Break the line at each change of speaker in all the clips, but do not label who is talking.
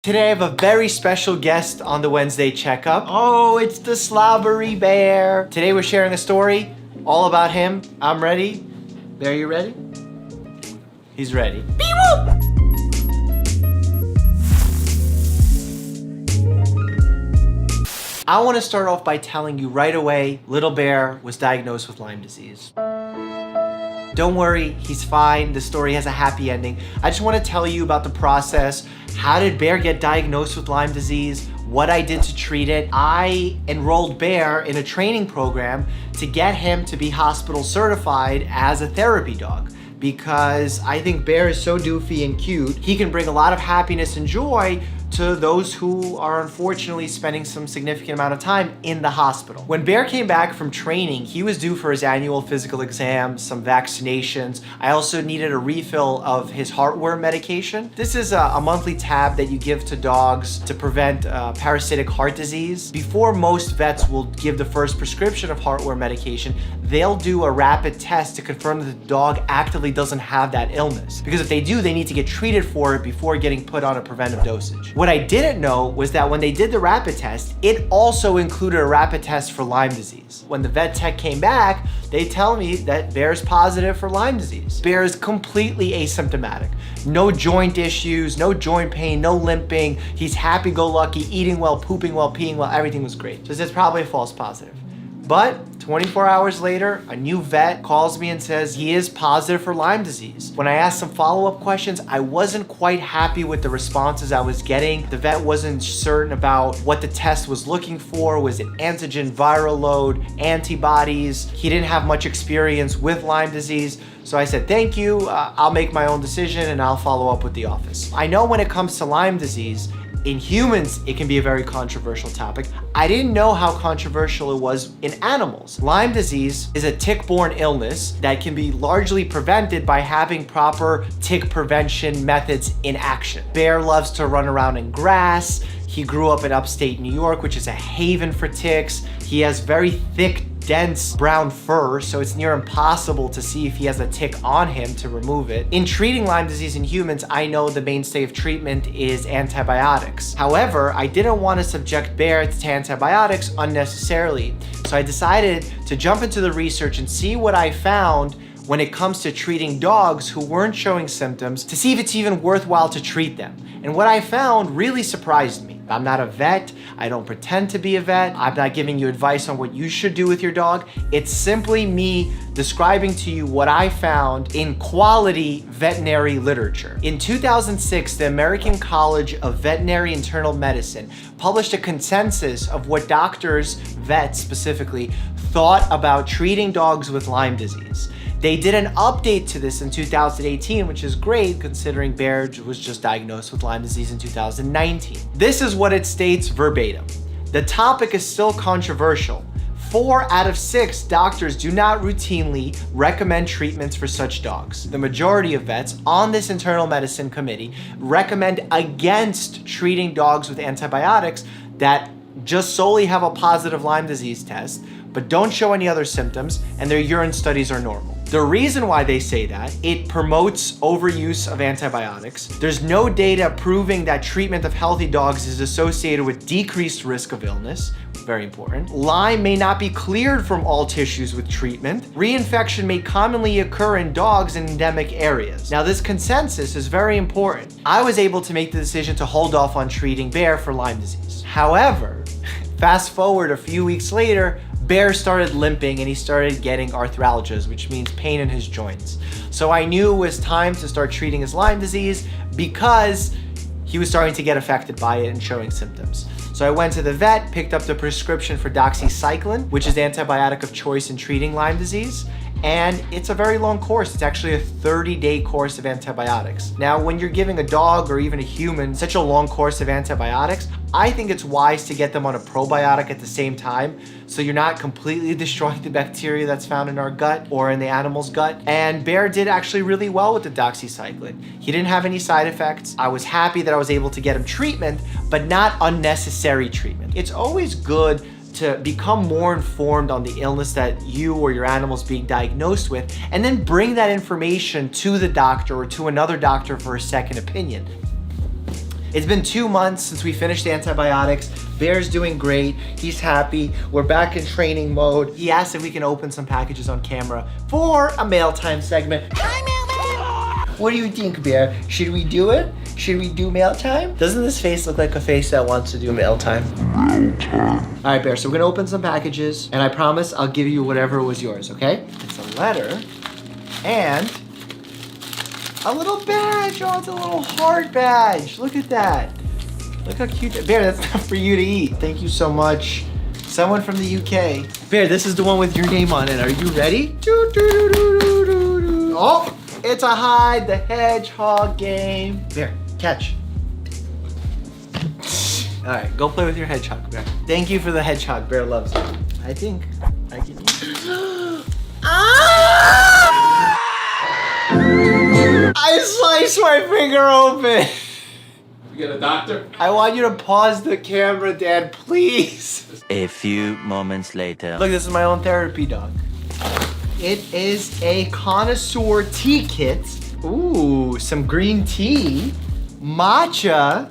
Today I have a very special guest on the Wednesday checkup. Oh, it's the slobbery bear. Today we're sharing a story all about him. I'm ready. Bear, you ready? He's ready. I want to start off by telling you right away, little bear was diagnosed with Lyme disease. Don't worry, he's fine. The story has a happy ending. I just want to tell you about the process. How did Bear get diagnosed with Lyme disease? What I did to treat it. I enrolled Bear in a training program to get him to be hospital certified as a therapy dog, because I think Bear is so doofy and cute. He can bring a lot of happiness and joy to those who are unfortunately spending some significant amount of time in the hospital. When Bear came back from training, he was due for his annual physical exam, some vaccinations. I also needed a refill of his heartworm medication. This is a monthly tab that you give to dogs to prevent parasitic heart disease. Before most vets will give the first prescription of heartworm medication, they'll do a rapid test to confirm that the dog actively doesn't have that illness. Because if they do, they need to get treated for it before getting put on a preventive dosage. What I didn't know was that when they did the rapid test, it also included a rapid test for Lyme disease. When the vet tech came back, they tell me that Bear's positive for Lyme disease. Bear is completely asymptomatic. No joint issues, no joint pain, no limping. He's happy-go-lucky, eating well, pooping well, peeing well, everything was great. So it's probably a false positive. But 24 hours later, a new vet calls me and says he is positive for Lyme disease. When I asked some follow-up questions, I wasn't quite happy with the responses I was getting. The vet wasn't certain about what the test was looking for. Was it antigen, viral load, antibodies? He didn't have much experience with Lyme disease. So I said, thank you, I'll make my own decision and I'll follow up with the office. I know when it comes to Lyme disease, in humans, it can be a very controversial topic. I didn't know how controversial it was in animals. Lyme disease is a tick-borne illness that can be largely prevented by having proper tick prevention methods in action. Bear loves to run around in grass. He grew up in upstate New York, which is a haven for ticks. He has very thick, dense brown fur, so it's near impossible to see if he has a tick on him to remove it. In treating Lyme disease in humans, I know the mainstay of treatment is antibiotics. However, I didn't want to subject Bear to antibiotics unnecessarily, so I decided to jump into the research and see what I found when it comes to treating dogs who weren't showing symptoms, to see if it's even worthwhile to treat them. And what I found really surprised me. I'm not a vet. I don't pretend to be a vet. I'm not giving you advice on what you should do with your dog. It's simply me describing to you what I found in quality veterinary literature. In 2006, the American College of Veterinary Internal Medicine published a consensus of what doctors, vets specifically, thought about treating dogs with Lyme disease. They did an update to this in 2018, which is great considering Bear was just diagnosed with Lyme disease in 2019. This is what it states verbatim. The topic is still controversial. 4 out of 6 doctors do not routinely recommend treatments for such dogs. The majority of vets on this internal medicine committee recommend against treating dogs with antibiotics that just solely have a positive Lyme disease test, but don't show any other symptoms, and their urine studies are normal. The reason why they say that, it promotes overuse of antibiotics. There's no data proving that treatment of healthy dogs is associated with decreased risk of illness. Very important. Lyme may not be cleared from all tissues with treatment. Reinfection may commonly occur in dogs in endemic areas. Now, this consensus is very important. I was able to make the decision to hold off on treating Bear for Lyme disease. However, fast forward a few weeks later, Bear started limping and he started getting arthralgias, which means pain in his joints. So I knew it was time to start treating his Lyme disease because he was starting to get affected by it and showing symptoms. So I went to the vet, picked up the prescription for doxycycline, which is the antibiotic of choice in treating Lyme disease. And it's a very long course. It's actually a 30-day course of antibiotics. Now, when you're giving a dog or even a human such a long course of antibiotics, I think it's wise to get them on a probiotic at the same time so you're not completely destroying the bacteria that's found in our gut or in the animal's gut. And Bear did actually really well with the doxycycline. He didn't have any side effects. I was happy that I was able to get him treatment, but not unnecessary treatment. It's always good to become more informed on the illness that you or your animal's being diagnosed with, and then bring that information to the doctor or to another doctor for a second opinion. It's been 2 months since we finished antibiotics. Bear's doing great. He's happy. We're back in training mode. He asked if we can open some packages on camera for a mail time segment. Hi, mailman! What do you think, Bear? Should we do it? Should we do mail time? Doesn't this face look like a face that wants to do mail time? Mail time. All right, Bear, so we're gonna open some packages, and I promise I'll give you whatever was yours, okay? It's a letter, and a little badge. Oh, it's a little heart badge. Look at that. Look how cute that. Bear, that's not for you to eat. Thank you so much. Someone from the UK. Bear, this is the one with your name on it. Are you ready? Oh, it's a hide the hedgehog game. Bear, catch. All right, go play with your hedgehog, Bear. Thank you for the hedgehog. Bear loves it. I think I can use it. Ah! I sliced my finger open.
You get a doctor?
I want you to pause the camera, Dad, please.
A few moments later.
Look, this is my own therapy dog. It is a connoisseur tea kit. Ooh, some green tea. Matcha.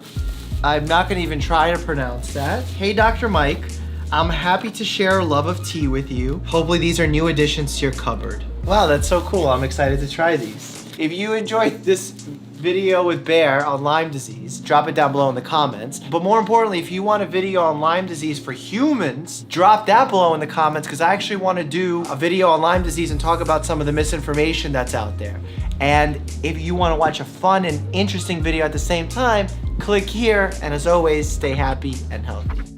I'm not gonna even try to pronounce that. Hey, Dr. Mike. I'm happy to share a love of tea with you. Hopefully these are new additions to your cupboard. Wow, that's so cool. I'm excited to try these. If you enjoyed this video with Bear on Lyme disease, drop it down below in the comments. But more importantly, if you want a video on Lyme disease for humans, drop that below in the comments, because I actually want to do a video on Lyme disease and talk about some of the misinformation that's out there. And if you want to watch a fun and interesting video at the same time, click here, and as always, stay happy and healthy.